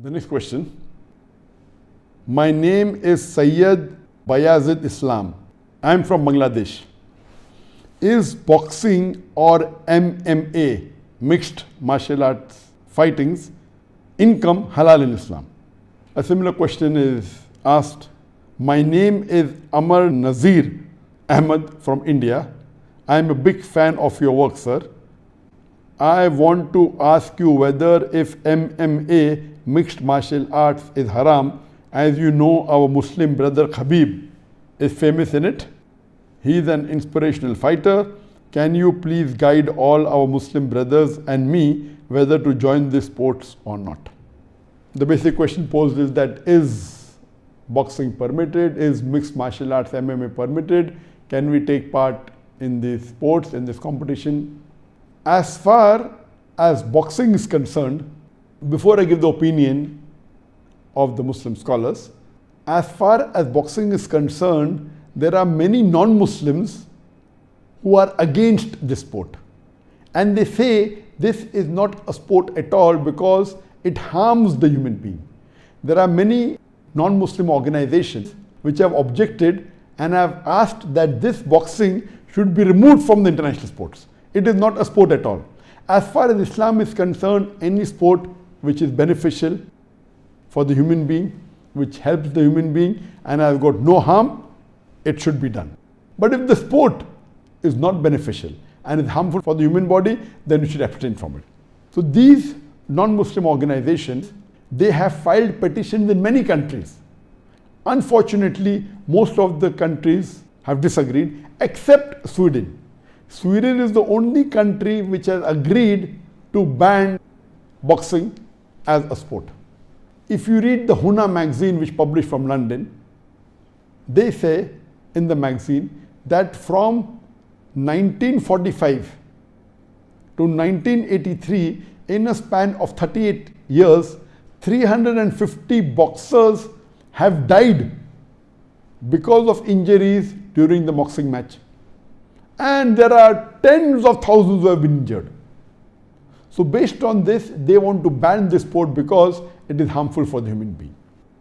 The next question. My name is Syed Byazid Islam. I am from Bangladesh. Is boxing or MMA, mixed martial arts fightings, income halal in Islam? A similar question is asked. My name is Amar Nazeer Ahmed from India. I am a big fan of your work, sir. I want to ask you whether if MMA, mixed martial arts, is haram. As you know, our Muslim brother Khabib is famous in it. He is an inspirational fighter. Can you please guide all our Muslim brothers and me whether to join these sports or not? The basic question posed is that is boxing permitted? Is mixed martial arts MMA permitted? Can we take part in these sports, in this competition? As far as boxing is concerned, before I give the opinion of the Muslim scholars, as far as boxing is concerned, there are many non-Muslims who are against this sport. And they say this is not a sport at all because it harms the human being. There are many non-Muslim organizations which have objected and have asked that this boxing should be removed from the international sports. It is not a sport at all. As far as Islam is concerned, any sport which is beneficial for the human being, which helps the human being and has got no harm, it should be done. But if the sport is not beneficial and is harmful for the human body, then you should abstain from it. So these non-Muslim organizations, they have filed petitions in many countries. Unfortunately, most of the countries have disagreed except Sweden. Sweden is the only country which has agreed to ban boxing as a sport. If you read the Huna magazine which published from London, they say in the magazine that from 1945 to 1983, in a span of 38 years, 350 boxers have died because of injuries during the boxing match. And there are tens of thousands who have been injured. So based on this, they want to ban this sport because it is harmful for the human being.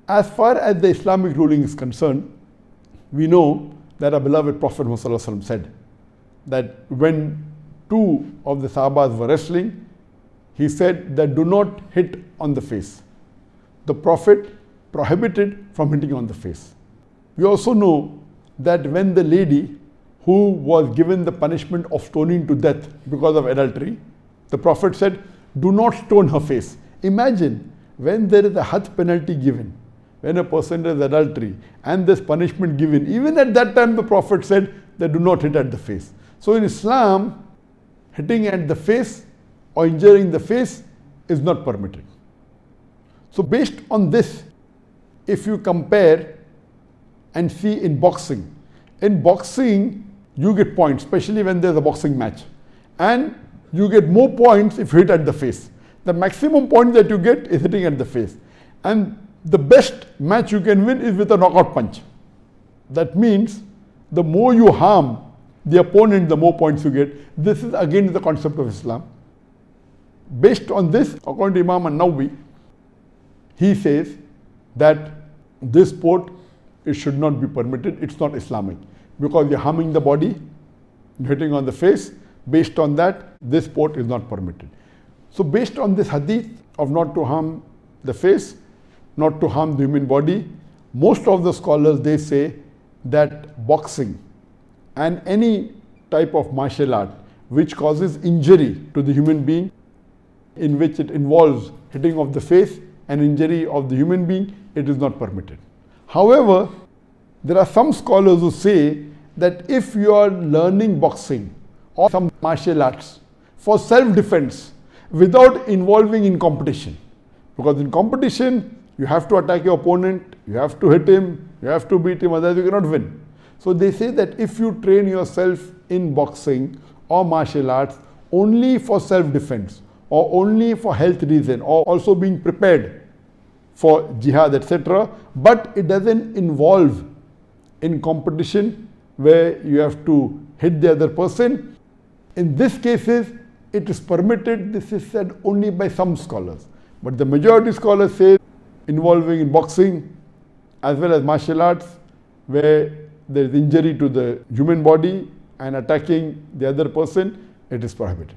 As far as the Islamic ruling is concerned, we know that our beloved Prophet Muhammad said that when two of the Sahabas were wrestling, he said that do not hit on the face. The Prophet prohibited from hitting on the face. We also know that when the lady who was given the punishment of stoning to death because of adultery, the Prophet said, do not stone her face. Imagine when there is a had penalty given, when a person does adultery and this punishment given, even at that time the Prophet said that do not hit at the face. So in Islam, hitting at the face or injuring the face is not permitted. So based on this, if you compare and see in boxing you get points, especially when there's a boxing match. And you get more points if you hit at the face. The maximum point that you get is hitting at the face. And the best match you can win is with a knockout punch. That means the more you harm the opponent, the more points you get. This is again the concept of Islam. Based on this, according to Imam An-Nawawi, he says that this sport, it should not be permitted. It's not Islamic. Because you're harming the body, you're hitting on the face. Based on that, this sport is not permitted. So based on this hadith of not to harm the face, not to harm the human body, most of the scholars, they say that boxing and any type of martial art which causes injury to the human being, in which it involves hitting of the face and injury of the human being, it is not permitted. However, there are some scholars who say that if you are learning boxing or some martial arts for self-defense without involving in competition, because in competition you have to attack your opponent, you have to hit him, you have to beat him, otherwise you cannot win. So they say that if you train yourself in boxing or martial arts only for self-defense or only for health reason or also being prepared for jihad, etc., but it doesn't involve in competition where you have to hit the other person, in these cases it is permitted. This is said only by some scholars. But the majority scholars say involving in boxing as well as martial arts where there is injury to the human body and attacking the other person, it is prohibited.